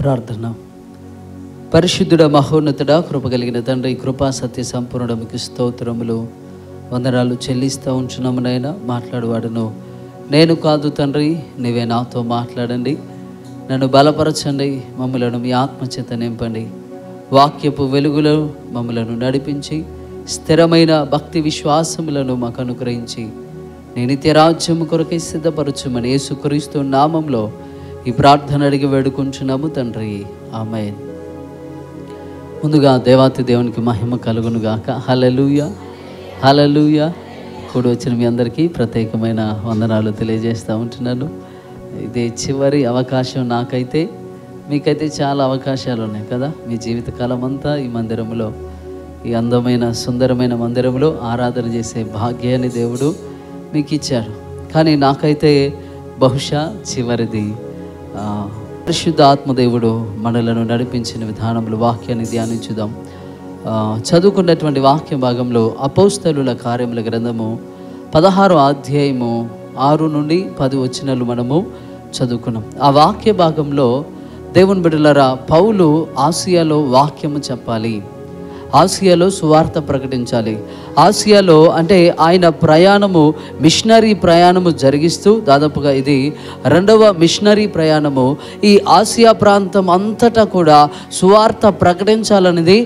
ప్రార్థన. పరిశుద్ధుడ, మహోన్నతుడ, కృప కలిగిన తండ్రి, కృపా సత్య సంపూర్ణుడ, మీకు స్తోత్రములు వందనాలు చెల్లిస్తూ ఉంచున్నాము. నైనా మాట్లాడువాడును నేను కాదు తండ్రి, నీవే నాతో మాట్లాడండి. నన్ను బలపరచండి, మమ్మలను మీ ఆత్మచేత నింపండి. వాక్యపు వెలుగులో మమ్మలను నడిపించి స్థిరమైన భక్తి విశ్వాసములను మాకు అనుగ్రహించి నీ నిత్యరాజ్యము కొరకై సిద్ధపరచుమని యేసుక్రీస్తు నామంలో ఈ ప్రార్థన అడిగి వేడుకుంటున్నాము తండ్రి, ఆమేన్. ముందుగా దేవాతి దేవునికి మహిమ కలుగునుగాక. హల్లెలూయా, హల్లెలూయా. కూడి వచ్చిన మీ అందరికీ ప్రత్యేకమైన వందనాలు తెలియజేస్తూ ఉంటున్నాను. ఇదే చివరి అవకాశం నాకైతే. మీకైతే చాలా అవకాశాలు ఉన్నాయి కదా, మీ జీవితకాలం అంతా ఈ మందిరంలో, ఈ అందమైన సుందరమైన మందిరంలో ఆరాధన చేసే భాగ్యాన్ని దేవుడు మీకు ఇచ్చారు. కానీ నాకైతే బహుశా చివరిది. పరిశుద్ధ ఆత్మదేవుడు మనలను నడిపించిన విధానంలో వాక్యాన్ని ధ్యానించుదాం. చదువుకున్నటువంటి వాక్య భాగంలో అపోస్తలుల కార్యముల గ్రంథము 16వ అధ్యాయము 6 నుండి 10 వచనాలు మనము చదువుకున్నాం. ఆ వాక్య భాగంలో దేవుని బిడ్డలారా, పౌలు ఆసియాలో వాక్యము చెప్పాలి, ఆసియాలో సువార్త ప్రకటించాలి. ఆసియాలో అంటే ఆయన ప్రయాణము, మిషనరీ ప్రయాణము జరిగిస్తూ, దాదాపుగా ఇది 2వ మిషనరీ ప్రయాణము. ఈ ఆసియా ప్రాంతం అంతటా కూడా సువార్త ప్రకటించాలనేది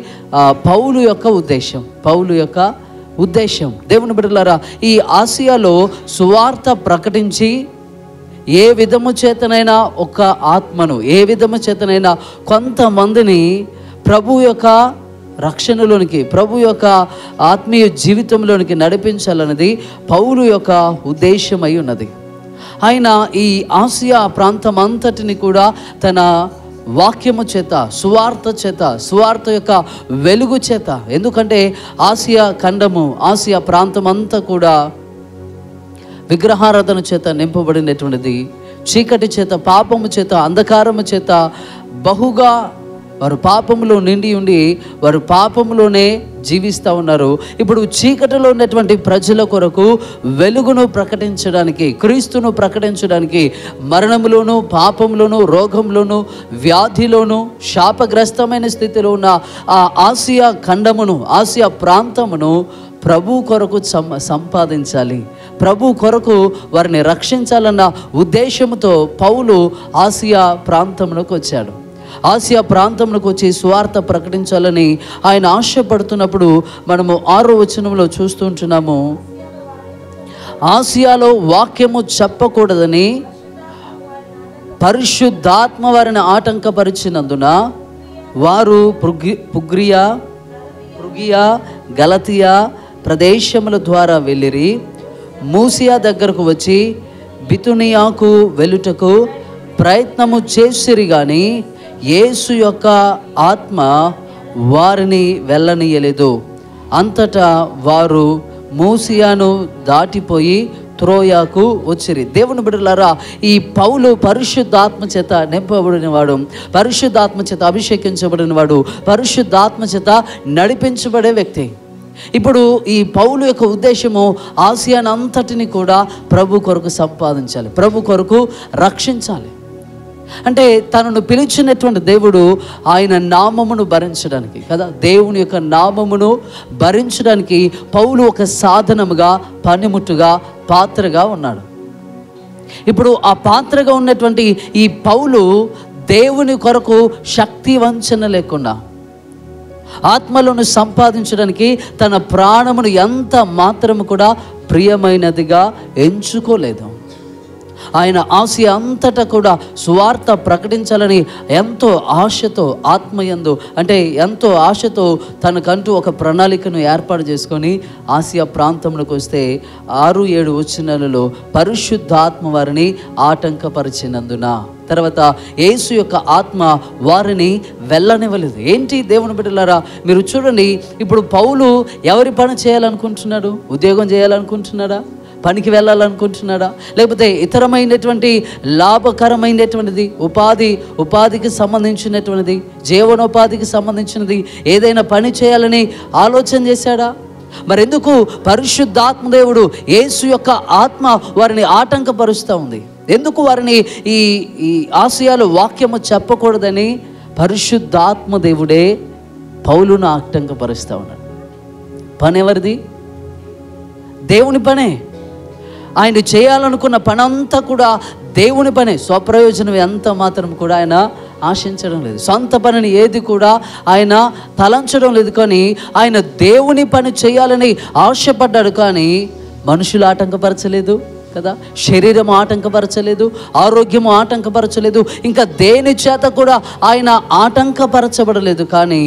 పౌలు యొక్క ఉద్దేశం. పౌలు యొక్క ఉద్దేశం. దేవుని బిడ్డలారా, ఈ ఆసియాలో సువార్త ప్రకటించి ఏ విధము చేతనైనా ఒక ఆత్మను, ఏ విధము చేతనైనా కొంతమందిని ప్రభు యొక్క రక్షణలోనికి, ప్రభు యొక్క ఆత్మీయ జీవితంలోనికి నడిపించాలన్నది పౌలు యొక్క ఉద్దేశమై ఉన్నది. ఆయన ఈ ఆసియా ప్రాంతం అంతటిని కూడా తన వాక్యము చేత, సువార్త చేత, సువార్త యొక్క వెలుగు చేత, ఎందుకంటే ఆసియా ఖండము, ఆసియా ప్రాంతం అంతా కూడా విగ్రహారాధన చేత నింపబడినటువంటిది. చీకటి చేత, పాపము చేత, అంధకారము చేత బహుగా వారు పాపములో నిండి ఉండి వారు పాపములోనే జీవిస్తూ ఉన్నారు. ఇప్పుడు చీకటిలో ఉన్నటువంటి ప్రజల కొరకు వెలుగును ప్రకటించడానికి, క్రీస్తును ప్రకటించడానికి, మరణములోను, పాపంలోను, రోగంలోను, వ్యాధిలోను, శాపగ్రస్తమైన స్థితిలో ఉన్న ఆ ఆసియా ఖండమును, ఆసియా ప్రాంతమును ప్రభు కొరకు సంపాదించాలి, ప్రభు కొరకు వారిని రక్షించాలన్న ఉద్దేశంతో పౌలు ఆసియా ప్రాంతమునకు వచ్చాడు. ఆసియా ప్రాంతంలోకి వచ్చి సువార్త ప్రకటించాలని ఆయన ఆశపడుతున్నప్పుడు మనము 6వ వచనంలో చూస్తుంటున్నాము. ఆసియాలో వాక్యము చెప్పకూడదని పరిశుద్ధాత్మ వారిని ఆటంకపరిచినందున వారు పుగ్రియా, గలతియా ప్రదేశముల ద్వారా వెళ్ళిరి. మూసియా దగ్గరకు వచ్చి బితునియాకు వెళ్ళుటకు ప్రయత్నము చేసిరి, కానీ యేసు యొక్క ఆత్మ వారిని వెళ్ళనీయలేదు. అంతటా వారు మూసియాను దాటిపోయి త్రోయాకు వచ్చిరి. దేవుని బిడ్డలారా, ఈ పౌలు పరిశుద్ధాత్మ చేత నింపబడినవాడు, పరిశుద్ధాత్మ చేత అభిషేకించబడినవాడు, పరిశుద్ధాత్మ చేత నడిపించబడే వ్యక్తి. ఇప్పుడు ఈ పౌలు యొక్క ఉద్దేశము ఆసియాను అంతటిని కూడా ప్రభు కొరకు సంపాదించాలి, ప్రభు కొరకు రక్షించాలి. అంటే తనను పిలిచినటువంటి దేవుడు ఆయన నామమును భరించడానికి కదా, దేవుని యొక్క నామమును భరించడానికి పౌలు ఒక సాధనముగా, పనిముట్టుగా, పాత్రగా ఉన్నాడు. ఇప్పుడు ఆ పాత్రగా ఉన్నటువంటి ఈ పౌలు దేవుని కొరకు శక్తి వంచన లేకుండా ఆత్మలను సంపాదించడానికి తన ప్రాణమును ఎంత మాత్రము కూడా ప్రియమైనదిగా ఎంచుకోలేదు. ఆయన ఆసియా అంతటా కూడా సువార్త ప్రకటించాలని ఎంతో ఆశతో, ఆత్మయందు అంటే ఎంతో ఆశతో తనకంటూ ఒక ప్రణాళికను ఏర్పాటు చేసుకొని ఆసియా ప్రాంతంలోకి వస్తే 6-7 వచనాలలో పరిశుద్ధాత్మ వారిని ఆటంకపరిచినందున, తర్వాత యేసు యొక్క ఆత్మ వారిని వెళ్ళనివ్వలేదు. ఏంటి దేవుని బిడ్డలారా, మీరు చూడండి, ఇప్పుడు పౌలు ఎవరి పని చేయాలనుకుంటున్నాడు? ఉద్యోగం చేయాలనుకుంటున్నాడా? పనికి వెళ్ళాలనుకుంటున్నాడా? లేకపోతే ఇతరమైనటువంటి లాభకరమైనటువంటిది, ఉపాధికి సంబంధించినటువంటిది, జీవనోపాధికి సంబంధించినది ఏదైనా పని చేయాలని ఆలోచన చేశాడా? మరెందుకు పరిశుద్ధాత్మదేవుడు యేసు యొక్క ఆత్మ వారిని ఆటంకపరుస్తూ ఉంది? ఎందుకు వారిని ఈ ఈ ఆసియాలో వాక్యము చెప్పకూడదని పరిశుద్ధాత్మ దేవుడే పౌలును ఆటంకపరుస్తూ ఉన్నాడు. పని ఎవరిది? దేవుని పనే. ఆయన చేయాలనుకున్న పనంతా కూడా దేవుని పనే. స్వప్రయోజనం ఎంత మాత్రం కూడా ఆయన ఆశించడం లేదు. సొంత పనిని ఏది కూడా ఆయన తలంచడం లేదు. కానీ ఆయన దేవుని పని చేయాలని ఆశపడ్డాడు. కానీ మనుషులు ఆటంకపరచలేదు కదా, శరీరం ఆటంకపరచలేదు, ఆరోగ్యము ఆటంకపరచలేదు, ఇంకా దేని చేత కూడా ఆయన ఆటంకపరచబడలేదు. కానీ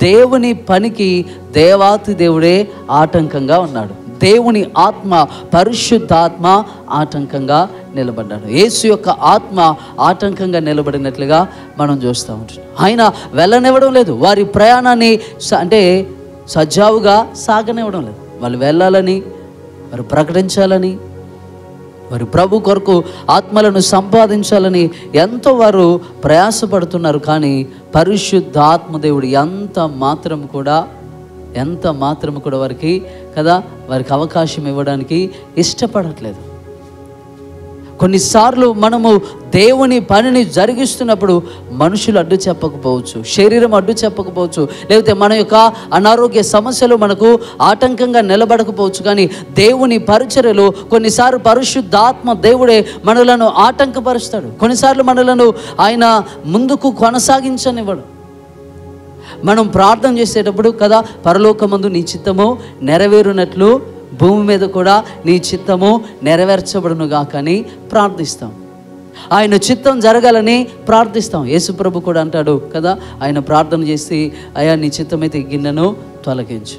దేవుని పనికి దేవాతి దేవుడే ఆటంకంగా ఉన్నాడు. దేవుని ఆత్మ, పరిశుద్ధాత్మ ఆటంకంగా నిలబడ్డాడు. యేసు యొక్క ఆత్మ ఆటంకంగా నిలబడినట్లుగా మనం చూస్తూ ఉంటాం. ఆయన వెళ్ళనివ్వడం లేదు. వారి ప్రయాణాన్ని అంటే సజావుగా సాగనివ్వడం లేదు. వాళ్ళు వెళ్ళాలని, వారు ప్రకటించాలని, వారి ప్రభు కొరకు ఆత్మలను సంపాదించాలని ఎంతో వారు ప్రయాసపడుతున్నారు. కానీ పరిశుద్ధాత్మదేవుడు ఎంత మాత్రం కూడా వారికి వారికి అవకాశం ఇవ్వడానికి ఇష్టపడట్లేదు. కొన్నిసార్లు మనము దేవుని పనిని జరిగిస్తున్నప్పుడు మనుషులు అడ్డు చెప్పకపోవచ్చు, శరీరం అడ్డు చెప్పకపోవచ్చు, లేకపోతే మన యొక్క అనారోగ్య సమస్యలు మనకు ఆటంకంగా నిలబడకపోవచ్చు. కానీ దేవుని పరిచర్యలో కొన్నిసార్లు పరిశుద్ధాత్మ దేవుడే మనలను ఆటంకపరుస్తాడు. కొన్నిసార్లు మనలను ఆయన ముందుకు కొనసాగించనివ్వడు. మనం ప్రార్థన చేసేటప్పుడు పరలోకమందు నీ చిత్తము నెరవేరునట్లు భూమి మీద కూడా నీ చిత్తము నెరవేర్చబడునుగా కానీ ప్రార్థిస్తాం. ఆయన చిత్తం జరగాలని ప్రార్థిస్తాం. యేసుప్రభు కూడా అంటాడు ఆయన ప్రార్థన చేసి, అయ్యా నీ చిత్తమైతే గిన్నెను తొలగించు.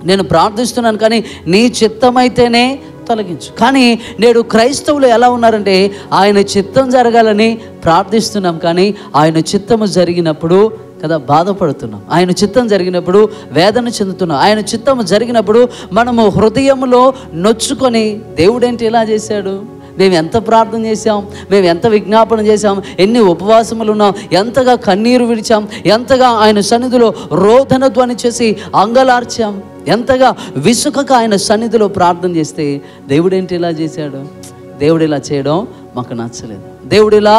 నేను ప్రార్థిస్తున్నాను కానీ నీ చిత్తమైతేనే తొలగించు. కానీ నేడు క్రైస్తవులు ఎలా ఉన్నారంటే ఆయన చిత్తం జరగాలని ప్రార్థిస్తున్నాం, కానీ ఆయన చిత్తము జరిగినప్పుడు బాధపడుతున్నాం. ఆయన చిత్తం జరిగినప్పుడు వేదన చెందుతున్నాం. ఆయన చిత్తము జరిగినప్పుడు మనము హృదయంలో నొచ్చుకొని, దేవుడేంటి ఇలా చేశాడు, మేము ఎంత ప్రార్థన చేశాం, మేము ఎంత విజ్ఞాపన చేశాం, ఎన్ని ఉపవాసములు ఉన్నాం, ఎంతగా కన్నీరు విడిచాం, ఎంతగా ఆయన సన్నిధిలో రోదన ధ్వని చేసి అంగలార్చాం, ఎంతగా విసుకక ఆయన సన్నిధిలో ప్రార్థన చేస్తే దేవుడేంటి ఇలా చేశాడు, దేవుడు ఇలా చేయడం మాకు నచ్చలేదు, దేవుడు ఇలా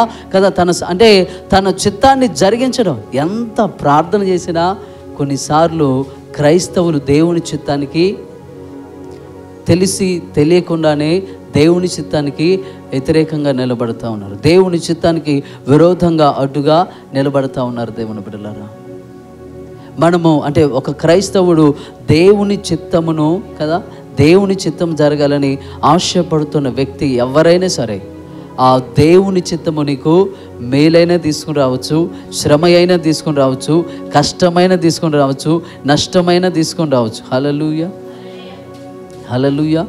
తన చిత్తాన్ని జరిగించడం. ఎంత ప్రార్థన చేసినా కొన్నిసార్లు క్రైస్తవులు దేవుని చిత్తానికి తెలియకుండానే దేవుని చిత్తానికి వ్యతిరేకంగా నిలబడుతూ ఉన్నారు. దేవుని చిత్తానికి విరోధంగా అడ్డుగా నిలబడుతూ ఉన్నారు. దేవుని బిడ్డలారా, మనము ఒక క్రైస్తవుడు దేవుని చిత్తమును దేవుని చిత్తం జరగాలని ఆశపడుతున్న వ్యక్తి ఎవరైనా సరే, ఆ దేవుని చిత్తము నీకు మేలైనా తీసుకుని రావచ్చు, శ్రమ అయినా తీసుకుని రావచ్చు, కష్టమైన తీసుకుని రావచ్చు, నష్టమైన తీసుకుని రావచ్చు. హల్లెలూయా, హల్లెలూయా.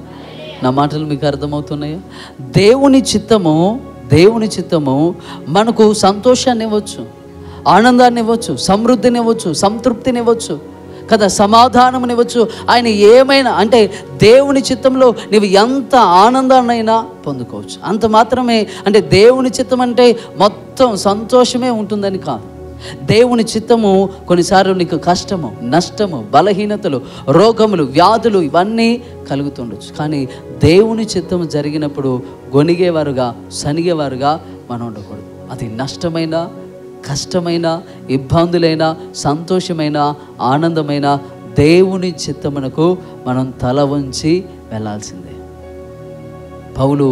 నా మాటలు మీకు అర్థమవుతున్నాయా? దేవుని చిత్తము మనకు సంతోషాన్ని ఇవ్వచ్చు, ఆనందాన్ని ఇవ్వచ్చు, సమృద్ధిని ఇవ్వచ్చు, సంతృప్తిని ఇవ్వచ్చు సమాధానమునివ్వచ్చు. ఆయన ఏమైనా దేవుని చిత్తంలో నీవు ఎంత ఆనందాన్నైనా పొందుకోవచ్చు. అంత మాత్రమే. దేవుని చిత్తం మొత్తం సంతోషమే ఉంటుందని కాదు. దేవుని చిత్తము కొన్నిసార్లు నీకు కష్టము, నష్టము, బలహీనతలు, రోగములు, వ్యాధులు ఇవన్నీ కలుగుతుండొచ్చు. కానీ దేవుని చిత్తము జరిగినప్పుడు గొనిగేవారుగా, సనిగేవారుగా మనం ఉండకూడదు. అది నష్టమైన, కష్టమైన, ఇబ్బందులైన, సంతోషమైన, ఆనందమైన దేవుని చిత్తమునకు మనం తల వంచి వెళ్ళాల్సిందే. పౌలు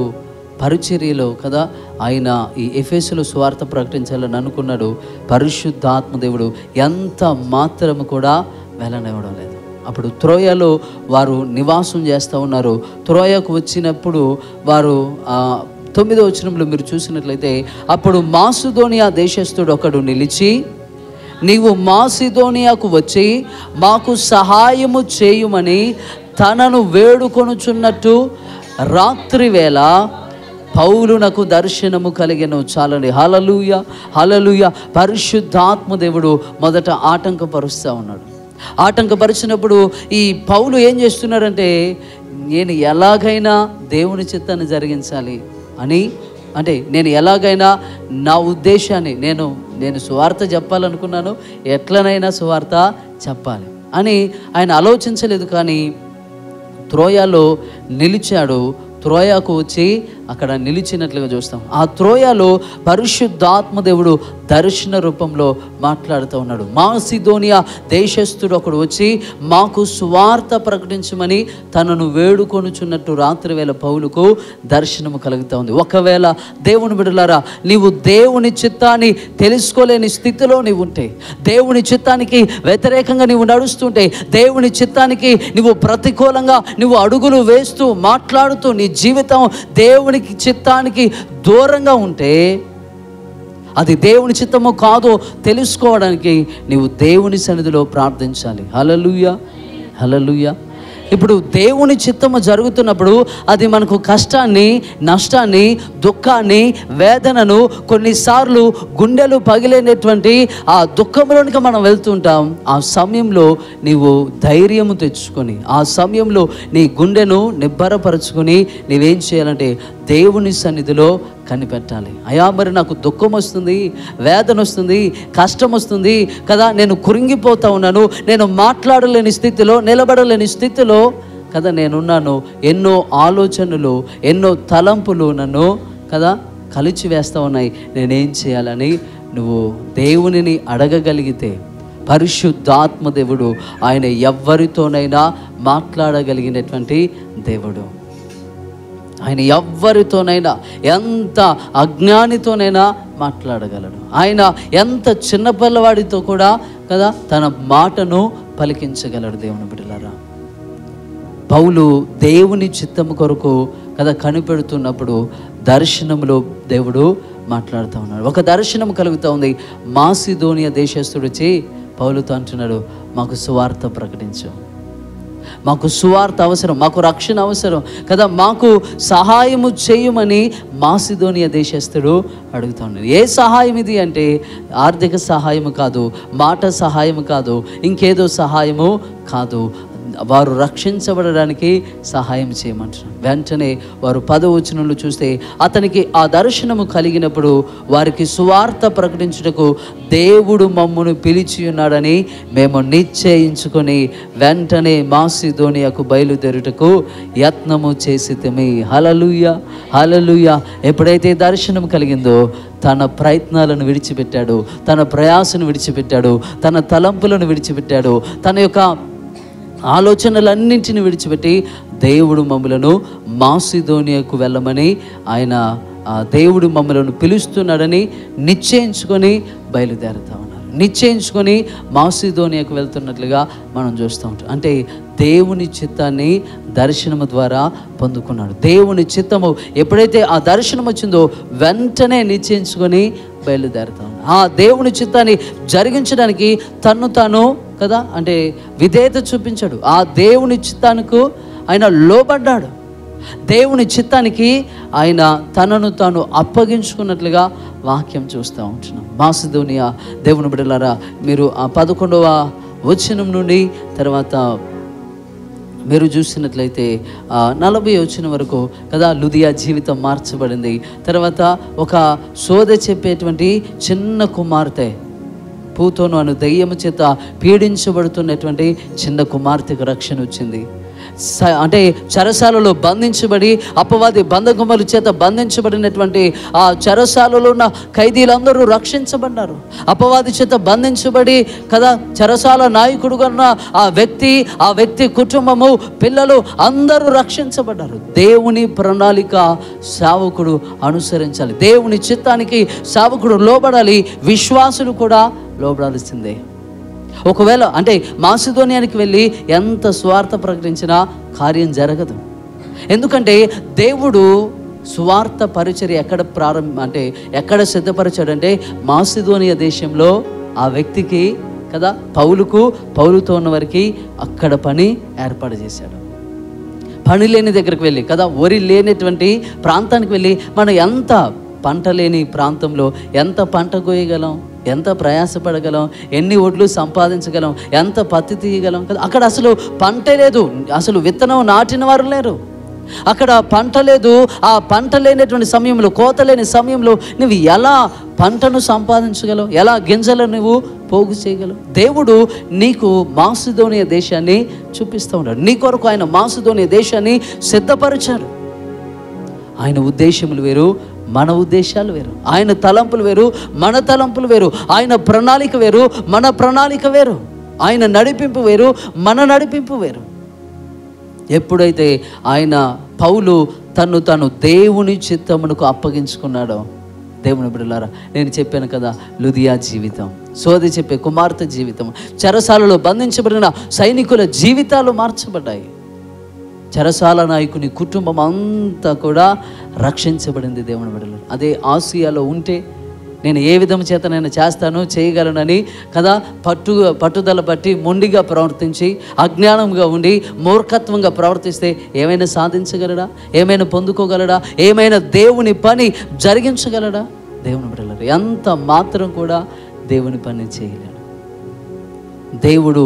పరిచర్యలో ఆయన ఈ ఎఫెసులో సువార్త ప్రకటించాలని అనుకున్నాడు. పరిశుద్ధాత్మదేవుడు ఎంత మాత్రము కూడా వెళ్ళనివ్వడం లేదు. అప్పుడు త్రోయలో వారు నివాసం చేస్తూ ఉన్నారు. త్రోయకు వచ్చినప్పుడు వారు 9వ వచనంలో మీరు చూసినట్లయితే, అప్పుడు మాసిదోనియా దేశస్థుడు ఒకడు నిలిచి, నీవు మాసిదోనియాకు వచ్చి మాకు సహాయము చేయుమని తనను వేడుకొనుచున్నట్టు రాత్రి వేళ పౌలునకు దర్శనము కలిగెను. చాలండి. హల్లెలూయా, హల్లెలూయా. పరిశుద్ధాత్మదేవుడు మొదట ఆటంకపరుస్తూ ఉన్నాడు. ఆటంకపరిచినప్పుడు ఈ పౌలు ఏం చేస్తున్నాడంటే, నేను ఎలాగైనా దేవుని చిత్తాన్ని జరిగించాలి అని నేను ఎలాగైనా నా ఉద్దేశాన్ని నేను సువార్త చెప్పాలనుకున్నాను, ఎట్లనైనా సువార్త చెప్పాలి అని ఆయన ఆలోచించలేదు. కానీ త్రోయలో నిలిచాడు. త్రోయకు వచ్చి అక్కడ నిలిచినట్లుగా చూస్తాం. ఆ త్రోయలో పరిశుద్ధాత్మ దేవుడు దర్శన రూపంలో మాట్లాడుతూ ఉన్నాడు. మాసిదోనియా దేశస్థుడు ఒకడు వచ్చి మాకు సువార్త ప్రకటించమని తనను వేడుకొనుచున్నట్టు రాత్రి వేళ పౌలుకు దర్శనము కలుగుతూ ఉంది. ఒకవేళ దేవుని బిడ్డలారా, నీవు దేవుని చిత్తాన్ని తెలుసుకోలేని స్థితిలో నీవు ఉంటే, దేవుని చిత్తానికి వ్యతిరేకంగా నీవు నడుస్తుంటే, దేవుని చిత్తానికి నువ్వు ప్రతికూలంగా నువ్వు అడుగులు వేస్తూ మాట్లాడుతూ నీ జీవితం దేవునికి చిత్తానికి దూరంగా ఉంటే, అది దేవుని చిత్తమో కాదో తెలుసుకోవడానికి నీవు దేవుని సన్నిధిలో ప్రార్థించాలి. హల్లెలూయా, హల్లెలూయా. ఇప్పుడు దేవుని చిత్తము జరుగుతున్నప్పుడు అది మనకు కష్టాన్ని, నష్టాన్ని, దుఃఖాన్ని, వేదనను, కొన్నిసార్లు గుండెలు పగిలేనటువంటి ఆ దుఃఖంలోనికి మనం వెళ్తుంటాం. ఆ సమయంలో నీవు ధైర్యము తెచ్చుకొని, ఆ సమయంలో నీ గుండెను నిబ్బరపరుచుకొని నీవేం చేయాలంటే దేవుని సన్నిధిలో కనిపెట్టాలి. అయా, మరి నాకు దుఃఖం వస్తుంది, వేదన వస్తుంది, కష్టం వస్తుంది కదా, నేను కురింగిపోతా ఉన్నాను, నేను మాట్లాడలేని స్థితిలో, నిలబడలేని స్థితిలో కదా నేనున్నాను, ఎన్నో ఆలోచనలు, ఎన్నో తలంపులు నన్ను కదా కలిచి వేస్తూ ఉన్నాయి, నేనేం చేయాలని నువ్వు దేవునిని అడగగలిగితే, పరిశుద్ధాత్మ దేవుడు ఆయన ఎవ్వరితోనైనా మాట్లాడగలిగినటువంటి దేవుడు. ఆయన ఎవ్వరితోనైనా, ఎంత అజ్ఞానితోనైనా మాట్లాడగలడు. ఆయన ఎంత చిన్నపిల్లవాడితో కూడా కదా తన మాటను పలికించగలడు. దేవుని బిడ్డలారా, పౌలు దేవుని చిత్తము కొరకు కదా కనిపెడుతున్నప్పుడు దర్శనంలో దేవుడు మాట్లాడుతూ ఉన్నాడు. ఒక దర్శనం కలుగుతూ ఉంది. మాసిదోనియా దేశస్థుడు వచ్చి పౌలుతో అంటున్నాడు, మాకు సువార్త ప్రకటించు, మాకు సువార్త అవసరం, మాకు రక్షణ అవసరం కదా, మాకు సహాయము చేయమని మాసిదోనియా దేశస్థుడు అడుగుతా ఉన్నాడు. ఏ సహాయం ఇది అంటే ఆర్థిక సహాయము కాదు, మాట సహాయము కాదు, ఇంకేదో సహాయము కాదు, వారు రక్షించబడడానికి సహాయం చేయమంటున్నారు. వెంటనే వారు 10వ వచనంలో చూస్తే, అతనికి ఆ దర్శనము కలిగినప్పుడు వారికి సువార్త ప్రకటించుటకు దేవుడు మమ్మును పిలిచి ఉన్నాడని మేము నిశ్చయించుకొని వెంటనే మాసిదోనియాకు బయలుదేరుటకు యత్నము చేసితిమి. హల్లెలూయా, హల్లెలూయా. ఎప్పుడైతే దర్శనం కలిగిందో తన ప్రయత్నాలను విడిచిపెట్టాడు, తన ప్రయాసను విడిచిపెట్టాడు, తన తలంపులను విడిచిపెట్టాడు, తన యొక్క ఆలోచనలన్నింటిని విడిచిపెట్టి దేవుడు మమ్మలను మాసిదోనియాకు వెళ్ళమని, ఆయన దేవుడు మమ్మలను పిలుస్తున్నాడని నిశ్చయించుకొని బయలుదేరుతా ఉన్నారు. నిశ్చయించుకొని మాసిదోనియాకు వెళ్తున్నట్లుగా మనం చూస్తూ ఉంటాం. అంటే దేవుని చిత్తాన్ని దర్శనము ద్వారా పొందుకున్నాడు. దేవుని చిత్తము ఎప్పుడైతే ఆ దర్శనం వచ్చిందో వెంటనే నిశ్చయించుకొని బయలుదేరుతాం. ఆ దేవుని చిత్తాన్ని జరిగించడానికి తన్ను తాను కదా అంటే విధేయత చూపించాడు. ఆ దేవుని చిత్తానికి ఆయన లోబడ్డాడు. దేవుని చిత్తానికి ఆయన తనను తాను అప్పగించుకున్నట్లుగా వాక్యం చూస్తూ ఉంటున్నాం. మాసిదోనియా దేవుని బిడ్డలారా, మీరు ఆ 11వ వచనం నుండి తర్వాత మీరు చూసినట్లయితే 40వ వచనం వరకు కదా లుదియా జీవితం మార్చబడింది. తర్వాత ఒక సోద చెప్పేటువంటి చిన్న కుమార్తె, పూతోను అను దయ్యము చేత పీడించబడుతున్నటువంటి చిన్న కుమార్తెకు రక్షణ వచ్చింది. అంటే చెరసాలలో బంధించబడి అపవాది బంధకముల చేత బంధించబడినటువంటి ఆ చెరసాలలో ఉన్న ఖైదీలందరూ రక్షించబడ్డారు. అపవాది చేత బంధించబడి కదా చెరసాల నాయకుడుగా ఉన్న ఆ వ్యక్తి కుటుంబము, పిల్లలు అందరూ రక్షించబడ్డారు. దేవుని ప్రణాళిక సేవకుడు అనుసరించాలి. దేవుని చిత్తానికి సేవకుడు లోబడాలి. విశ్వాసులు కూడా లోబడాల్సిందే. ఒకవేళ అంటే మాసిదోనియానికి వెళ్ళి ఎంత స్వార్థ ప్రకటించినా కార్యం జరగదు. ఎందుకంటే దేవుడు స్వార్థ పరిచర్య ఎక్కడ సిద్ధపరిచాడంటే మాసిదోనియా దేశంలో ఆ వ్యక్తికి కదా పౌలుతో ఉన్న వారికి అక్కడ పని ఏర్పాటు చేశాడు. పని లేని దగ్గరికి వెళ్ళి కదా వరి లేనటువంటి ప్రాంతానికి వెళ్ళి మనం ఎంత పంట లేని ప్రాంతంలో ఎంత పంట కోయగలం, ఎంత ప్రయాసపడగలం, ఎన్ని ఒడ్లు సంపాదించగలం, ఎంత పత్తి తీయగలం కదా. అక్కడ అసలు పంట లేదు, అసలు విత్తనం నాటిన వారు లేరు, అక్కడ పంట లేదు. ఆ పంట లేనటువంటి సమయంలో, కోత లేని సమయంలో నువ్వు ఎలా పంటను సంపాదించగలవు, ఎలా గింజలు నువ్వు పోగు చేయగలవు? దేవుడు నీకు మాసిదోనియా దేశాన్ని చూపిస్తూ ఉన్నాడు. నీ కొరకు ఆయన మాసిదోనియా దేశాన్ని సిద్ధపరిచాడు. ఆయన ఉద్దేశములు వేరు, మన ఉద్దేశాలు వేరు. ఆయన తలంపులు వేరు, మన తలంపులు వేరు. ఆయన ప్రణాళిక వేరు, మన ప్రణాళిక వేరు. ఆయన నడిపింపు వేరు, మన నడిపింపు వేరు. ఎప్పుడైతే పౌలు తను దేవుని చిత్తమునకు అప్పగించుకున్నాడో, దేవుని బిడ్డలారా, నేను చెప్పాను కదా, లుదియా జీవితం, సోది చెప్పే కుమార్తె జీవితం, చెరసాలలో బంధించబడిన సైనికుల జీవితాలు మార్చబడ్డాయి. చెరసాల నాయకుని కుటుంబం అంతా కూడా రక్షించబడింది. దేవుని బిడ్డలారా, అదే ఆసియాలో ఉంటే నేను ఏ విధం చేతనైనా చేస్తాను, చేయగలనని కదా పట్టుదల పట్టి మొండిగా ప్రవర్తించి అజ్ఞానంగా ఉండి మూర్ఖత్వంగా ప్రవర్తిస్తే ఏమైనా సాధించగలడా? ఏమైనా పొందుకోగలడా? ఏమైనా దేవుని పని జరిగించగలడా? దేవుని బిడ్డలారా, ఎంత మాత్రం కూడా దేవుని పని చేయలేడు. దేవుడు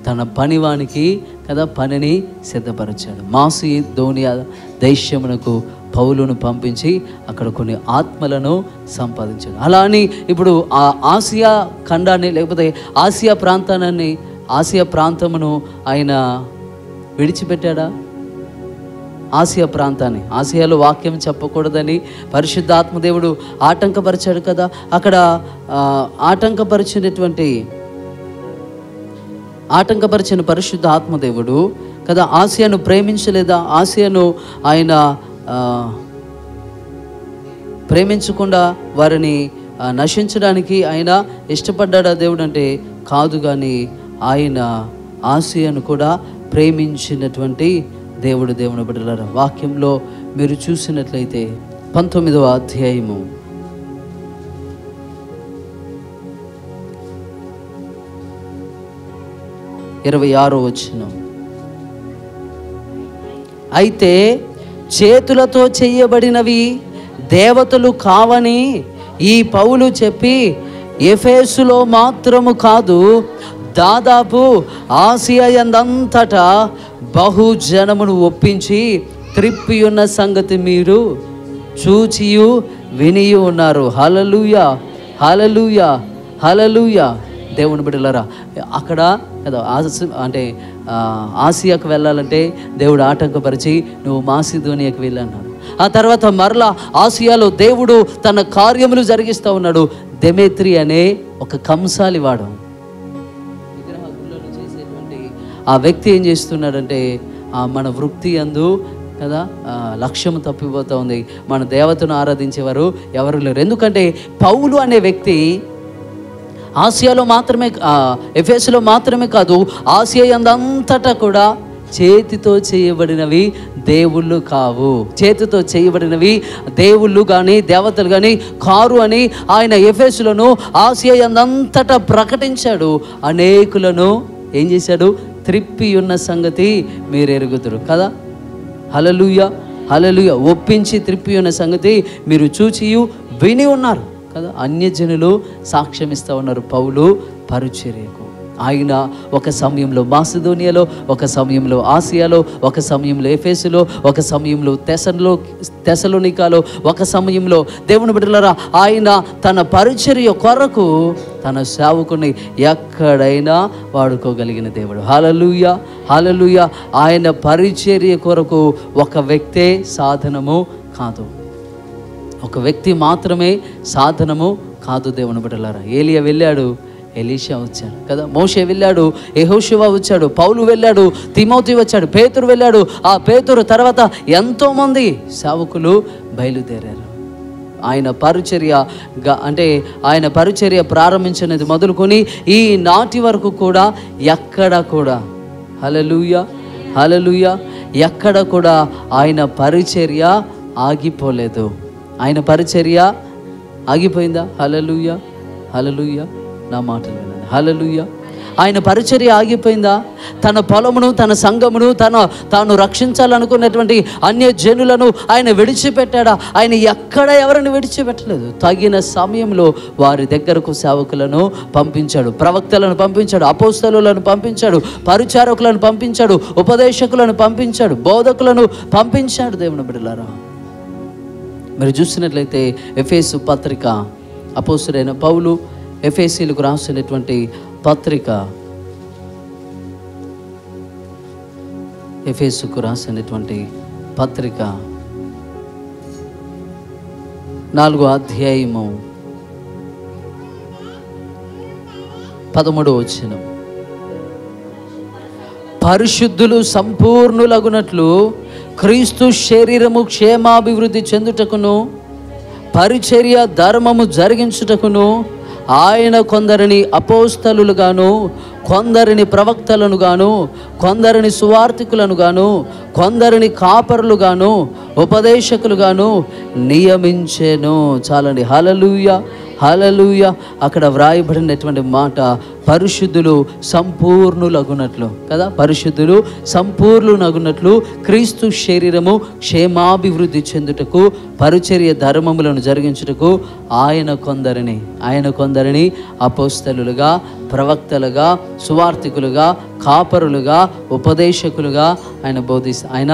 తన పనివానికి కదా పనిని సిద్ధపరిచాడు. మాసిదోనియా దేశమునకు పౌలును పంపించి అక్కడ కొన్ని ఆత్మలను సంపాదించాడు. అలా అని ఇప్పుడు ఆ ఆసియా ఖండాన్ని, లేకపోతే ఆసియా ప్రాంతమును ఆయన విడిచిపెట్టాడా? ఆసియా ప్రాంతాన్ని, ఆసియాలో వాక్యం చెప్పకూడదని పరిశుద్ధాత్మదేవుడు ఆటంకపరిచాడు కదా. అక్కడ ఆటంకపరిచిన పరిశుద్ధ ఆత్మదేవుడు కదా ఆసియాను ప్రేమించలేదా? ఆసియాను ఆయన ప్రేమించకుండా వారిని నశించడానికి ఆయన ఇష్టపడ్డాడా దేవుడు అంటే? కాదు. కానీ ఆయన ఆసియాను కూడా ప్రేమించినటువంటి దేవుడు. దేవుని బిడ్డలారా, వాక్యంలో మీరు చూసినట్లయితే 19వ అధ్యాయము 26వ వచనం, అయితే చేతులతో చేయబడినవి దేవతలు కావని ఈ పౌలు చెప్పి ఎఫెసులో మాత్రము కాదు, దాదాపు ఆసియా యందంతటా బహుజనమును ఒప్పించి త్రిప్పి ఉన్న సంగతి మీరు చూచియు వినియు ఉన్నారు. హల్లెలూయా, హల్లెలూయా, హల్లెలూయా. దేవుని బిడ్డలారా, అక్కడ కదా ఆసియాకు వెళ్ళాలంటే దేవుడు ఆటంకపరిచి నువ్వు మాసిదోనియాకు వెళ్ళన్నాడు. ఆ తర్వాత మరలా ఆసియాలో దేవుడు తన కార్యములు జరిగిస్తూ ఉన్నాడు. దెమేత్రి అనే ఒక కంసాలివాడు, విగ్రహ గుళ్ళను చేసేటువంటి ఆ వ్యక్తి ఏం చేస్తున్నాడంటే మన వృత్తి యందు కదా లక్ష్యం తప్పిపోతూ ఉంది. మన దేవతను ఆరాధించేవారు ఎవరు లేరు. ఎందుకంటే పౌలు అనే వ్యక్తి ఆసియాలో మాత్రమే, ఎఫెసులో మాత్రమే కాదు, ఆసియా యందంతటా కూడా చేతితో చేయబడినవి దేవుళ్ళు కావు, చేతితో చేయబడినవి దేవుళ్ళు కానీ దేవతలు కానీ కారు అని ఆయన ఎఫెసులను ఆసియా యందంతటా ప్రకటించాడు. అనేకులను ఏం చేశాడు? త్రిప్పి ఉన్న సంగతి మీరు ఎరుగుదురు కదా. హల్లెలూయా, హల్లెలూయా. ఒప్పించి త్రిప్పి ఉన్న సంగతి మీరు చూచియు విని ఉన్నారు కదా. అన్యజనులు సాక్ష్యం ఇస్తూ ఉన్నారు పౌలు పరిచర్యకు. ఆయన ఒక సమయంలో మాసిదోనియాలో, ఒక సమయంలో ఆసియాలో, ఒక సమయంలో ఎఫెసులో, ఒక సమయంలో తెసలోనికాలో, ఒక సమయంలో దేవుని బిడ్డలారా ఆయన తన పరిచర్య కొరకు తన సేవకుని ఎక్కడైనా వాడుకోగలిగిన దేవుడు. హల్లెలూయా, హల్లెలూయా. ఆయన పరిచర్య కొరకు ఒక వ్యక్తే సాధనము కాదు, ఒక వ్యక్తి మాత్రమే సాధనము కాదు. దేవుని బిడ్డలారా, ఏలియా వెళ్ళాడు, ఎలీషా వచ్చాడు కదా. మోషే వెళ్ళాడు, యెహోషువ వచ్చాడు, పౌలు వెళ్ళాడు, తిమోతి వచ్చాడు, పేతురు వెళ్ళాడు. ఆ పేతురు తర్వాత ఎంతోమంది సేవకులు బయలుదేరారు. ఆయన పరిచర్య ప్రారంభించినది మొదలుకొని ఈ నాటి వరకు కూడా ఎక్కడ కూడా హల్లెలూయా, హల్లెలూయా, ఎక్కడ కూడా ఆయన పరిచర్య ఆగిపోలేదు. ఆయన పరిచర్య ఆగిపోయిందా? హల్లెలూయా, హల్లెలూయా. నా మాటలు వినండి. హల్లెలూయా. ఆయన పరిచర్య ఆగిపోయిందా? తన పొలమును, తన సంఘమును, తాను రక్షించాలనుకున్నటువంటి అన్య జనులను ఆయన విడిచిపెట్టాడా? ఆయన ఎక్కడ ఎవరిని విడిచిపెట్టలేదు. తగిన సమయంలో వారి దగ్గరకు సేవకులను పంపించాడు, ప్రవక్తలను పంపించాడు, అపోస్తలులను పంపించాడు, పరిచారకులను పంపించాడు, ఉపదేశకులను పంపించాడు, బోధకులను పంపించాడు. దేవుని బిడ్డలారా, మీరు చూసినట్లయితే ఎఫెసు పత్రిక, అపోస్తలుడైన పౌలు ఎఫెసీలకు రాసినటువంటి పత్రిక, ఎఫెసుకు రాసినటువంటి పత్రిక 4వ అధ్యాయము 13వ వచనం. పరిశుద్ధులు సంపూర్ణులగునట్లు క్రీస్తు శరీరము క్షేమాభివృద్ధి చెందుటకును పరిచర్య ధర్మము జరిగించుటకును ఆయన కొందరిని అపోస్తలులు గాను, కొందరిని ప్రవక్తలను గాను, కొందరిని సువార్తికులను గాను, కొందరిని కాపరులు గాను, ఉపదేశకులు గాను నియమించెను. చాలండి. హల్లెలూయా, హల్లెలూయా. అక్కడ వ్రాయబడినటువంటి మాట పరిశుద్ధులు సంపూర్ణులగునట్లు కదా, పరిశుద్ధులు సంపూర్ణులగునట్లు క్రీస్తు శరీరము క్షేమాభివృద్ధి చెందుటకు పరిచర్య ధర్మములను జరిగించుటకు ఆయన కొందరిని అపోస్తలులుగా, ప్రవక్తలుగా, సువార్తికులుగా, కాపరులుగా, ఉపదేశకులుగా ఆయన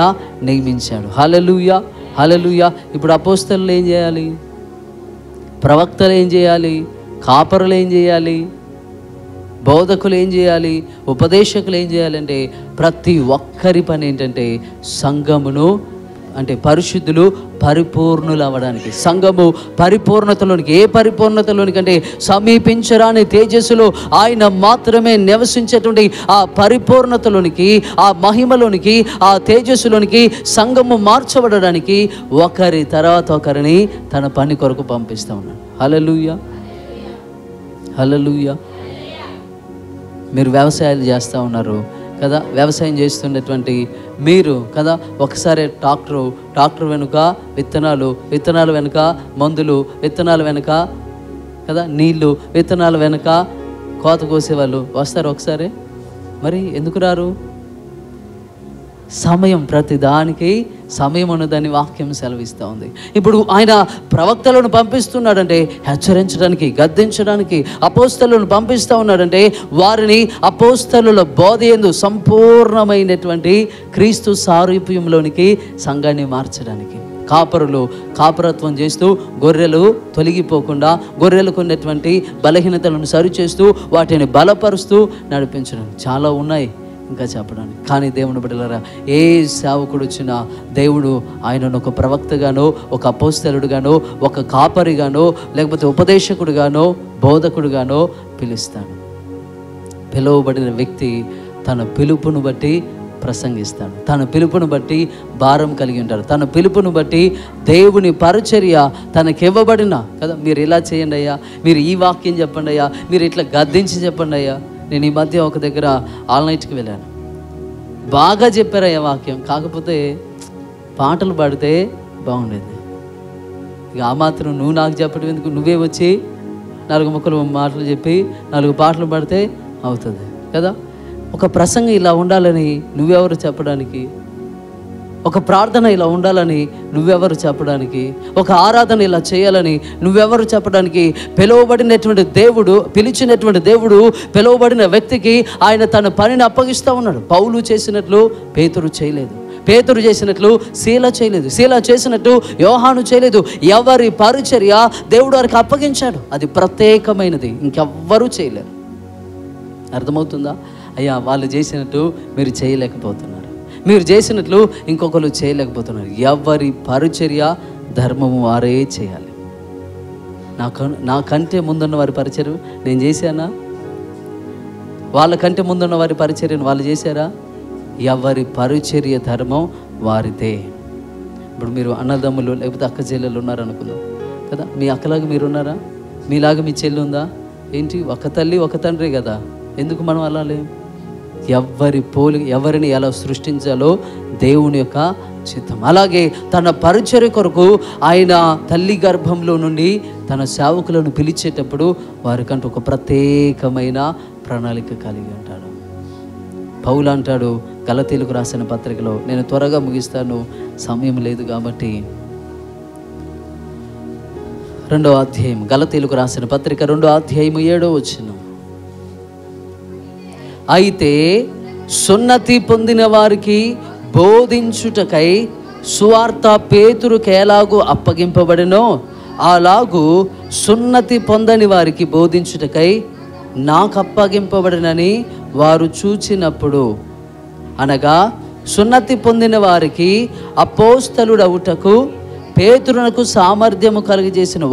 నియమించాడు. హల్లెలూయా, హల్లెలూయా. ఇప్పుడు అపోస్తలులు ఏం చేయాలి? ప్రవక్తలు ఏం చేయాలి? కాపరులు ఏం చేయాలి? బోధకులు ఏం చేయాలి? ఉపదేశకులు ఏం చేయాలంటే ప్రతి ఒక్కరి పని ఏంటంటే సంఘమును అంటే పరిశుద్ధులు పరిపూర్ణులు అవ్వడానికి, సంఘము పరిపూర్ణతలోనికి, ఏ పరిపూర్ణతలోనికి అంటే సమీపించరాని తేజస్సులో ఆయన మాత్రమే నివసించేటువంటి ఆ పరిపూర్ణతలోనికి, ఆ మహిమలోనికి, ఆ తేజస్సులోనికి సంఘము మార్చబడడానికి ఒకరి తర్వాత ఒకరిని తన పని కొరకు పంపిస్తూ ఉన్నాడు. హల్లెలూయా, హల్లెలూయా. మీరు వ్యవసాయాలు చేస్తూ ఉన్నారు కదా, వ్యవసాయం చేస్తున్నటువంటి మీరు కదా, ఒకసారి ట్రాక్టర్ వెనుక విత్తనాలు వెనుక మందులు, విత్తనాలు వెనుక కదా నీళ్లు, విత్తనాల వెనుక కోత కోసేవాళ్ళు వస్తారు ఒకసారి. మరి ఎందుకు రారు? సమయం, ప్రతి దానికి సమయం ఉన్నదని వాక్యం సెలవిస్తూ ఉంది. ఇప్పుడు ఆయన ప్రవక్తలను పంపిస్తున్నాడంటే హెచ్చరించడానికి, గద్దించడానికి. అపోస్తలులను పంపిస్తూ ఉన్నాడంటే వారిని అపోస్తలుల బోధ యందు సంపూర్ణమైనటువంటి క్రీస్తు సారూప్యంలోనికి సంఘాన్ని మార్చడానికి. కాపరులు కాపరత్వం చేస్తూ గొర్రెలు తొలగిపోకుండా, గొర్రెలకు ఉన్నటువంటి బలహీనతలను సరిచేస్తూ వాటిని బలపరుస్తూ నడిపించడం. చాలా ఉన్నాయి ఇంకా చెప్పడానికి. కానీ దేవుని బిడ్డలారా, ఏ సేవకుడు వచ్చినా దేవుడు ఆయనను ఒక ప్రవక్తగానో, ఒక అపోస్తలుడుగానో, ఒక కాపరిగానో, లేకపోతే ఉపదేశకుడుగానో, బోధకుడుగానో పిలుస్తాడు. పిలువబడిన వ్యక్తి తన పిలుపును బట్టి ప్రసంగిస్తాడు, తన పిలుపును బట్టి భారం కలిగి ఉంటాడు, తన పిలుపును బట్టి దేవుని పరిచర్య తనకివ్వబడిన కదా, మీరు ఇలా చేయండి అయ్యా, మీరు ఈ వాక్యం చెప్పండి అయ్యా, మీరు ఇట్లా గద్దించి చెప్పండి అయ్యా. నేను ఈ మధ్య ఒక దగ్గర ఆల్ నైట్కి వెళ్ళాను. బాగా చెప్పారయ్యా వాక్యం, కాకపోతే పాటలు పాడితే బాగుండేది. ఇక ఆ మాత్రం నువ్వు నాకు చెప్పడం ఎందుకు, నువ్వే వచ్చి 4 ముక్కలు మాటలు చెప్పి 4 పాటలు పాడితే అవుతుంది కదా. ఒక ప్రసంగం ఇలా ఉండాలని నువ్వెవరు చెప్పడానికి? ఒక ప్రార్థన ఇలా ఉండాలని నువ్వెవరు చెప్పడానికి? ఒక ఆరాధన ఇలా చేయాలని నువ్వెవరు చెప్పడానికి? పిలువబడినటువంటి దేవుడు, పిలిచినటువంటి దేవుడు పిలువబడిన వ్యక్తికి ఆయన తన పనిని అప్పగిస్తూ ఉన్నాడు. పౌలు చేసినట్లు పేతురు చేయలేదు, పేతురు చేసినట్లు శీల చేయలేదు, శీల చేసినట్టు యోహాను చేయలేదు. ఎవరి పరిచర్య దేవుడు వారికి అప్పగించాడు, అది ప్రత్యేకమైనది, ఇంకెవ్వరూ చేయలేరు. అర్థమవుతుందా? అయ్యా, వాళ్ళు చేసినట్టు మీరు చేయలేకపోతున్నారు, మీరు చేసినట్లు ఇంకొకరు చేయలేకపోతున్నారు. ఎవరి పరిచర్య ధర్మము వారే చేయాలి. నాకంటే ముందున్న వారి పరిచర్య నేను చేశానా? వాళ్ళకంటే ముందున్న వారి పరిచర్యను వాళ్ళు చేశారా? ఎవరి పరిచర్య ధర్మం వారిదే. ఇప్పుడు మీరు అన్నదమ్ములు లేకపోతే అక్క చెల్లెలు ఉన్నారనుకుందాం కదా, మీ అక్కలాగా మీరు ఉన్నారా? మీలాగా మీ చెల్లి ఉందా? ఏంటి, ఒక తల్లి ఒక తండ్రి కదా, ఎందుకు మనం అలా లేం? ఎవరిని ఎలా సృష్టించాలో దేవుని యొక్క చిత్తం. అలాగే తన పరిచర్య కొరకు ఆయన తల్లి గర్భంలో నుండి తన సేవకులను పిలిచేటప్పుడు వారికంటూ ఒక ప్రత్యేకమైన ప్రణాళిక కలిగి ఉంటాడు. పౌలు అంటాడు గలతీయులకు రాసిన పత్రికలో, నేను త్వరగా ముగిస్తాను, సమయం లేదు కాబట్టి, 2వ అధ్యాయం గలతీయులకు రాసిన పత్రిక 2వ అధ్యాయం 7వ వచనం. అయితే సున్నతి పొందిన వారికి బోధించుటకై సువార్త పేతురుకు ఎలాగూ అప్పగింపబడినో అలాగూ సున్నతి పొందని వారికి బోధించుటకై నాకు అప్పగింపబడినని వారు చూచినప్పుడు, అనగా సున్నతి పొందిన వారికి అపోస్తలుడవుటకు పేతురునకు సామర్థ్యము కలుగజేసిన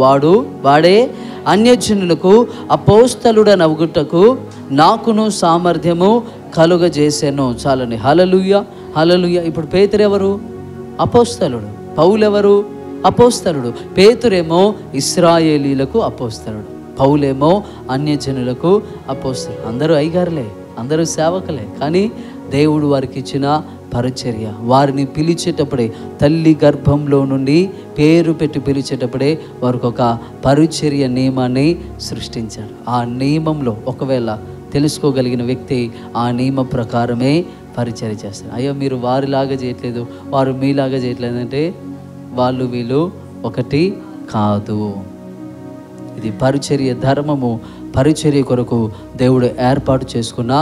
వాడే అన్యజనులకు అపోస్తలుడనగుటకు నాకును సామర్థ్యము కలుగజేసెను. చాలని. హల్లెలూయా, హల్లెలూయా. ఇప్పుడు పేతురు ఎవరు? అపోస్తలుడు. పౌలెవరు? అపోస్తలుడు. పేతురేమో ఇశ్రాయేలీలకు అపోస్తలుడు, పౌలేమో అన్యజనులకు అపోస్తలుడు. అందరూ అయ్యగారులే, అందరూ సేవకులే. కానీ దేవుడు వారికి ఇచ్చిన పరిచర్య, వారిని పిలిచేటప్పుడే, తల్లి గర్భంలో నుండి పేరు పెట్టి పిలిచేటప్పుడే వారికి ఒక పరిచర్య నియమాన్ని సృష్టించాడు. ఆ నియమంలో ఒకవేళ తెలుసుకోగలిగిన వ్యక్తి ఆ నియమ ప్రకారమే పరిచర్య చేస్తారు. అయ్యో మీరు వారిలాగా చేయట్లేదు, వారు మీలాగా చేయట్లేదు అంటే వాళ్ళు వీళ్ళు ఒకటి కాదు. ఇది పరిచర్య ధర్మము, పరిచర్య కొరకు దేవుడు ఏర్పాటు చేసుకున్న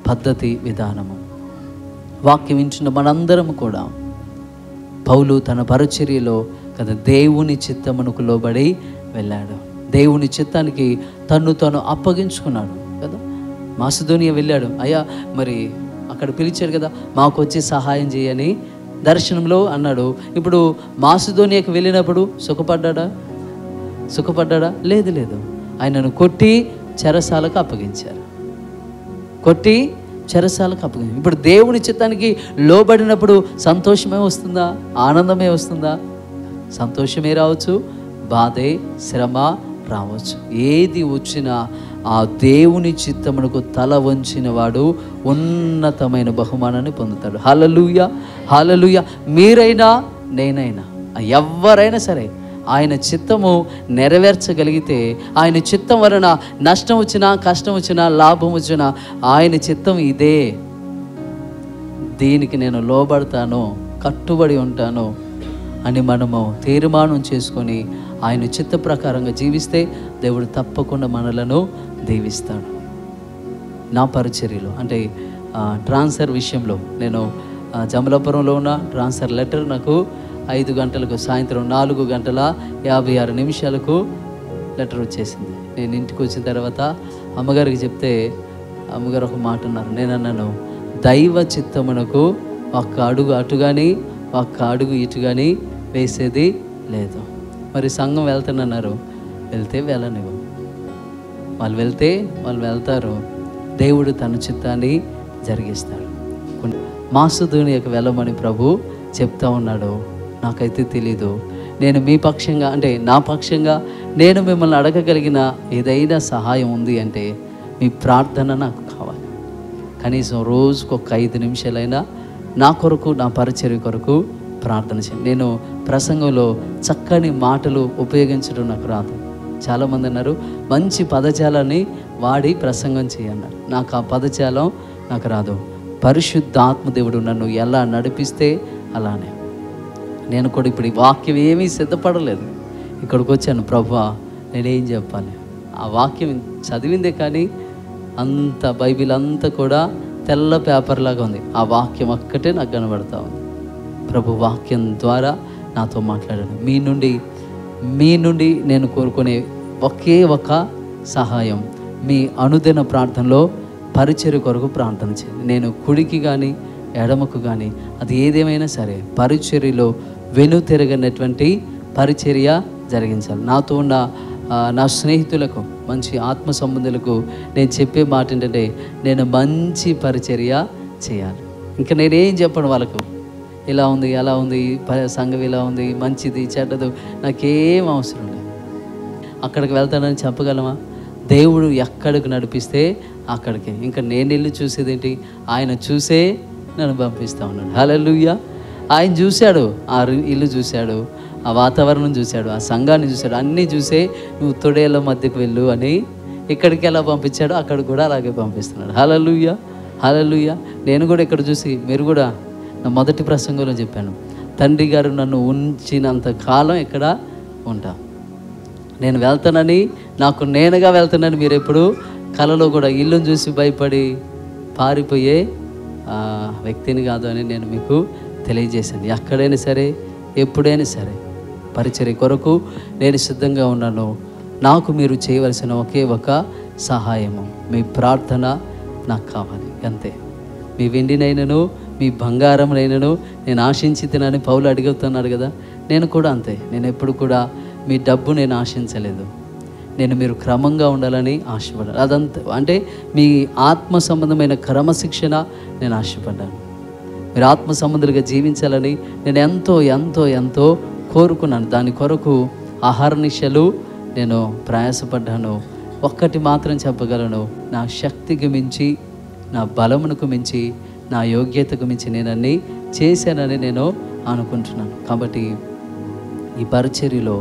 పద్ధతి విధానము. వాక్యం వింటున్న మనందరం కూడా పౌలు తన పరిచర్యలో కదా దేవుని చిత్తమునకు లోబడి వెళ్ళాడు. దేవుని చిత్తానికి తను అప్పగించుకున్నాడు కదా. మాసిదోనియా వెళ్ళాడు. అయ్యా మరి అక్కడ పిలిచాడు కదా, మాకు వచ్చి సహాయం చేయని దర్శనంలో అన్నాడు. ఇప్పుడు మాసిదోనియాకి వెళ్ళినప్పుడు సుఖపడ్డా? లేదు. ఆయనను కొట్టి చెరసాలకు అప్పగించారు. ఇప్పుడు దేవుని చిత్తానికి లోబడినప్పుడు సంతోషమే వస్తుందా? ఆనందమే వస్తుందా? సంతోషమే రావచ్చు, బాధే, శ్రమ రావచ్చు. ఏది వచ్చినా ఆ దేవుని చిత్తమునకు తల వంచిన వాడు ఉన్నతమైన బహుమానాన్ని పొందుతాడు. హల్లెలూయా, హల్లెలూయా. మీరైనా నేనైనా ఎవరైనా సరే ఆయన చిత్తము నెరవేర్చగలిగితే, ఆయన చిత్తం వలన నష్టం వచ్చినా, కష్టం వచ్చినా, లాభం వచ్చినా ఆయన చిత్తం ఇదే, దీనికి నేను లోబడతాను, కట్టుబడి ఉంటాను అని మనము తీర్మానం చేసుకొని ఆయన చిత్త ప్రకారంగా జీవిస్తే దేవుడు తప్పకుండా మనలను దీవిస్తాడు. నా పరిచర్యలో అంటే ట్రాన్స్ఫర్ విషయంలో నేను జమలాపురంలో ఉన్న ట్రాన్స్ఫర్ లెటర్ నాకు 5 గంటలకు, సాయంత్రం 4:56 లెటర్ వచ్చేసింది. నేను ఇంటికి వచ్చిన తర్వాత అమ్మగారికి చెప్తే అమ్మగారు ఒక మాట అన్నారు. నేను అన్నాను, దైవ చిత్తమునకు ఒక్క అడుగు అటు కానీ ఒక్క అడుగు ఇటు కానీ వేసేది లేదు. మరి సంఘం వెళ్తానన్నారు, వెళ్తే వెళ్ళనివ్వు, వాళ్ళు వెళ్తే వాళ్ళు వెళ్తారు. దేవుడు తన చిత్తాన్ని జరిగిస్తాడు. మాసిదోనియాకు వెళ్ళమని ప్రభు చెప్తా ఉన్నాడు. నాకైతే తెలీదు. నేను మీ పక్షంగా అంటే నా పక్షంగా నేను మిమ్మల్ని అడగగలిగిన ఏదైనా సహాయం ఉంది అంటే మీ ప్రార్థన నాకు కావాలి. కనీసం రోజుకు ఒక 5 నిమిషాలైనా నా కొరకు, నా పరిచర్య కొరకు ప్రార్థన చేయండి. నేను ప్రసంగంలో చక్కని మాటలు ఉపయోగించడం నాకు రాదు. చాలామంది అన్నారు మంచి పదజాలాన్ని వాడి ప్రసంగం చేయన్నారు. నాకు ఆ పదజాలం నాకు రాదు. పరిశుద్ధాత్మ దేవుడు నన్ను ఎలా నడిపిస్తే అలానే. నేను కూడా ఇప్పుడు ఈ వాక్యం ఏమీ సిద్ధపడలేదు, ఇక్కడికి వచ్చాను. ప్రభువా నేనేం చెప్పాలి? ఆ వాక్యం చదివిందే కానీ అంత బైబిల్ అంతా కూడా తెల్ల పేపర్లాగా ఉంది. ఆ వాక్యం ఒక్కటే నాకు కనబడతా ఉంది. ప్రభు వాక్యం ద్వారా నాతో మాట్లాడాడు. మీ నుండి నేను కోరుకునే ఒకే ఒక సహాయం, మీ అనుదిన ప్రార్థనలో పరిచర్య కొరకు ప్రార్థన చేయండి. నేను కుడికి కానీ ఎడమకు కానీ అది ఏదేమైనా సరే పరిచర్యలో వెనుతిరగనటువంటి పరిచర్య జరిగించాలి. నాతో ఉన్న నా స్నేహితులకు, మంచి ఆత్మ సంబంధులకు నేను చెప్పే మాట ఏంటంటే, నేను మంచి పరిచర్య చేయాలి. ఇంకా నేనేం చెప్పను వాళ్ళకు, ఇలా ఉంది అలా ఉంది, సంఘం ఇలా ఉంది, మంచిది చెడ్డదు, నాకేం అవసరం లేదు. అక్కడికి వెళ్తానని చెప్పగలమా? దేవుడు ఎక్కడికి నడిపిస్తే అక్కడికి. ఇంకా నేను వెళ్ళి చూసేది ఏంటి? ఆయన చూసే నన్ను పంపిస్తూ ఉన్నాడు. హల్లెలూయా. ఆయన చూశాడు, ఆ ఇల్లు చూశాడు, ఆ వాతావరణం చూశాడు, ఆ సంఘాన్ని చూశాడు, అన్నీ చూసే నువ్వు తొడేళ్ళ మధ్యకు వెళ్ళు అని ఇక్కడికి ఎలా పంపించాడో అక్కడికి కూడా అలాగే పంపిస్తున్నాడు. హల్లెలూయా, హల్లెలూయా. నేను కూడా ఇక్కడ చూసి, మీరు కూడా నా మొదటి ప్రసంగంలో చెప్పాను, తండ్రి గారు నన్ను ఉంచినంత కాలం ఇక్కడ ఉంటా. నేను వెళ్తానని, నాకు నేనుగా వెళ్తానని మీరు ఎప్పుడు కలలో కూడా ఇల్లును చూసి భయపడి పారిపోయే వ్యక్తిని కాదు అని నేను మీకు తెలియజేశాను. ఎక్కడైనా సరే, ఎప్పుడైనా సరే పరిచర్య కొరకు నేను సిద్ధంగా ఉన్నాను. నాకు మీరు చేయవలసిన ఒకే ఒక సహాయము, మీ ప్రార్థన నాకు కావాలి, అంతే. మీ వెండినైనను మీ బంగారంనైనను నేను ఆశించి తినని పౌలు అడుగుతున్నాడు కదా. నేను కూడా అంతే. నేను ఎప్పుడు కూడా మీ డబ్బు నేను ఆశించలేదు. మీరు క్రమంగా ఉండాలని ఆశపడ్డాను. అదంతా అంటే మీ ఆత్మ సంబంధమైన క్రమశిక్షణ నేను ఆశపడ్డాను. మీరు ఆత్మ సంబంధులుగా జీవించాలని నేను ఎంతో ఎంతో ఎంతో కోరుకున్నాను. దాని కొరకు అహర్నిశలు నేను ప్రయాసపడ్డాను. ఒక్కటి మాత్రం చెప్పగలను, నా శక్తికి మించి, నా బలమునకు మించి, నా యోగ్యతకు మించి నేను అన్నీ చేశానని నేను అనుకుంటున్నాను. కాబట్టి ఈ పరిచర్యలో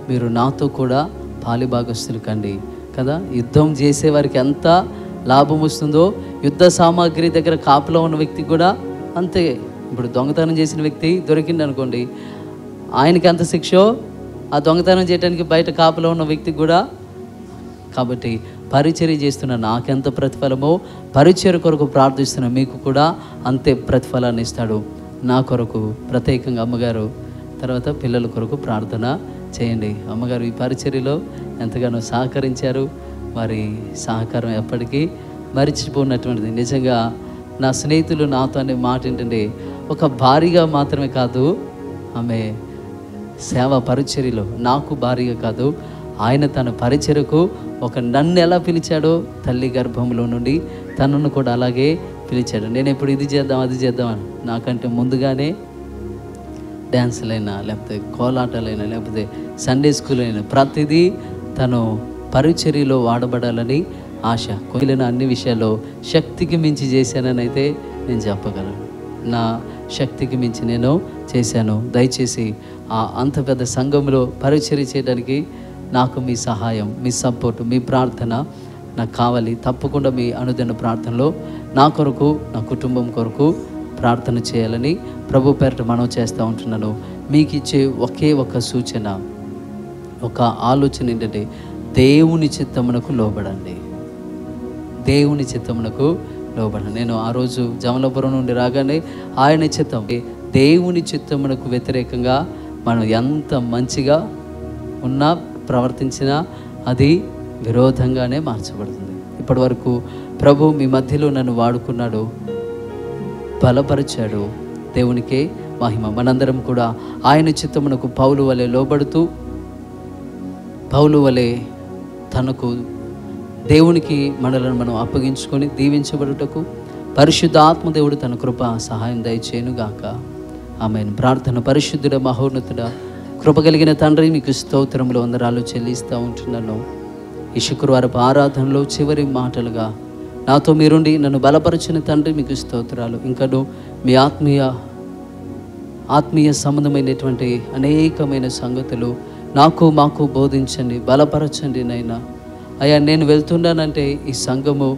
మీరు నాతో కూడా పాలిభాగస్తులు కండి కదా. యుద్ధం చేసేవారికి ఎంత లాభం వస్తుందో యుద్ధ సామాగ్రి దగ్గర కాపులో ఉన్న వ్యక్తికి కూడా అంతే. ఇప్పుడు దొంగతనం చేసిన వ్యక్తి దొరికింది అనుకోండి, ఆయనకి ఎంత శిక్షో ఆ దొంగతనం చేయడానికి బయట కాపులో ఉన్న వ్యక్తికి కూడా. కాబట్టి పరిచర్య చేస్తున్న నాకెంత ప్రతిఫలమో, పరిచర్య కొరకు ప్రార్థిస్తున్న మీకు కూడా అంతే ప్రతిఫలాన్ని ఇస్తాడు. నా కొరకు ప్రత్యేకంగా అమ్మగారు, తర్వాత పిల్లల కొరకు ప్రార్థన చేయండి. అమ్మగారు ఈ పరిచర్యలో ఎంతగానో సహకరించారు. వారి సహకారం ఎప్పటికీ మరిచిపోయినటువంటిది. నిజంగా నా స్నేహితులు నాతో అనే మాట ఏంటంటే, ఒక భారీగా మాత్రమే కాదు, ఆమె సేవ పరిచర్యలో నాకు భారీగా కాదు, ఆయన తన పరిచర్యకు నన్ను ఎలా పిలిచాడో తల్లి గర్భంలో నుండి తనను కూడా అలాగే పిలిచాడు. నేను ఎప్పుడు ఇది చేద్దాం అది చేద్దామని, నాకంటే ముందుగానే డ్యాన్సులైనా లేకపోతే కోలాటాలైనా లేకపోతే సండే స్కూల్ అయినా ప్రతిదీ తను పరిచర్యలో వాడబడాలని ఆశ. కొలిన అన్ని విషయాల్లో శక్తికి మించి చేశానని అయితే నేను చెప్పగలను. నా శక్తికి మించి నేను చేశాను. దయచేసి అంత పెద్ద సంఘంలో పరిచర్య చేయడానికి నాకు మీ సహాయం, మీ సపోర్టు, మీ ప్రార్థన నాకు కావాలి. తప్పకుండా మీ అనుదిన ప్రార్థనలో నా కొరకు, నా కుటుంబం కొరకు ప్రార్థన చేయాలని ప్రభు పేరిట మనవి చేస్తూ ఉంటున్నాను. మీకు ఇచ్చే ఒకే ఒక సూచన, ఒక ఆలోచన ఏంటంటే, దేవుని చిత్తమునకు లోబడండి. దేవుని చిత్తమునకు లోబడండి. నేను ఆ రోజు జమలాపురం నుండి రాగానే ఆయన చిత్తం, దేవుని చిత్తమునకు వ్యతిరేకంగా మనం ఎంత మంచిగా ఉన్నా ప్రవర్తించినా అది విరోధంగానే మార్చబడుతుంది. ఇప్పటి వరకు ప్రభు మీ మధ్యలో నన్ను వాడుకున్నాడు, బలపరిచాడు. దేవునికే మహిమ. మనందరం కూడా ఆయన చిత్తమునకు పౌలు వలె లోబడుతూ, పౌలు వలె తనకు దేవునికి మనలను మనం అప్పగించుకొని దీవించబడుటకు పరిశుద్ధ ఆత్మదేవుడు తన కృప సహాయం దయచేయునుగాక. ఆమేన్. ప్రార్థన. పరిశుద్ధుడ మహోన్నతుడ కృప కలిగిన తండ్రి, మీకు స్తోత్రములు వందనాలు చెల్లిస్తూ ఉంటున్నాను. ఈ శుక్రవారపు ఆరాధనలో చివరి మాటలుగా నాతో మీరుండి నన్ను బలపరిచిన తండ్రి, మీకు స్తోత్రాలు. ఇంకను మీ ఆత్మీయ సంబంధమైనటువంటి అనేకమైన సంగతులు మాకు బోధించండి, బలపరచండి నైనా. అయ్యా, నేను వెళ్తున్నానంటే ఈ సంఘము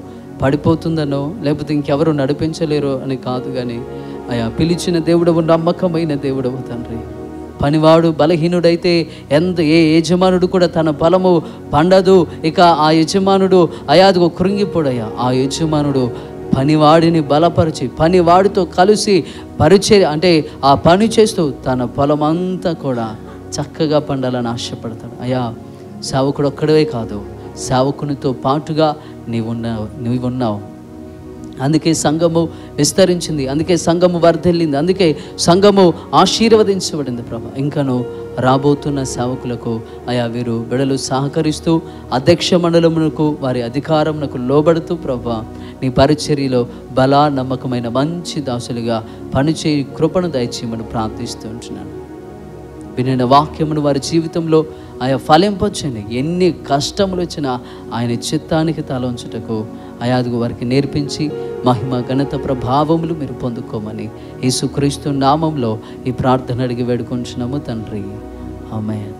పడిపోతుందనో లేకపోతే ఇంకెవరు నడిపించలేరో అని కాదు, కానీ అయ్యా, పిలిచిన దేవుడవు, నమ్మకమైన దేవుడవు తండ్రి. పనివాడు బలహీనుడైతే ఏ యజమానుడు కూడా తన బలము పండదు. ఇక ఆ యజమానుడు అయాదుగో కృంగిపోడయ్యా. ఆ యజమానుడు పనివాడిని బలపరిచి పనివాడితో కలిసి పరిచర్య అంటే ఆ పని చేస్తూ తన పొలమంతా కూడా చక్కగా పండాలని ఆశపడతాడు. అయ్యా, సేవకుడు ఒక్కడే కాదు, సేవకునితో పాటుగా నీవున్నావు. అందుకే సంఘము విస్తరించింది, అందుకే సంఘము వర్ధిల్లింది, అందుకే సంఘము ఆశీర్వదించబడింది ప్రభా. ఇంకను రాబోతున్న సేవకులకు అయా వీరు బిడలు సహకరిస్తూ అధ్యక్ష మండలమునకు వారి అధికారమునకు లోబడుతూ ప్రభా నీ పరిచర్యలో బలా నమ్మకమైన మంచి దాసులుగా పనిచేయి కృపను దయచేయమని ప్రార్థిస్తూ ఉంటున్నాను. వినిన వాక్యమును వారి జీవితంలో ఆయా ఫలింపొచ్చండి. ఎన్ని కష్టములు వచ్చినా ఆయన చిత్తానికి తల ఉంచుటకు అయాదుగు వారికి నేర్పించి మహిమ ఘనత ప్రభావములు మీరు పొందుకోమని యేసుక్రీస్తు నామంలో ఈ ప్రార్థన అడిగి వేడుకుంటున్నాము తండ్రి. ఆమేన్.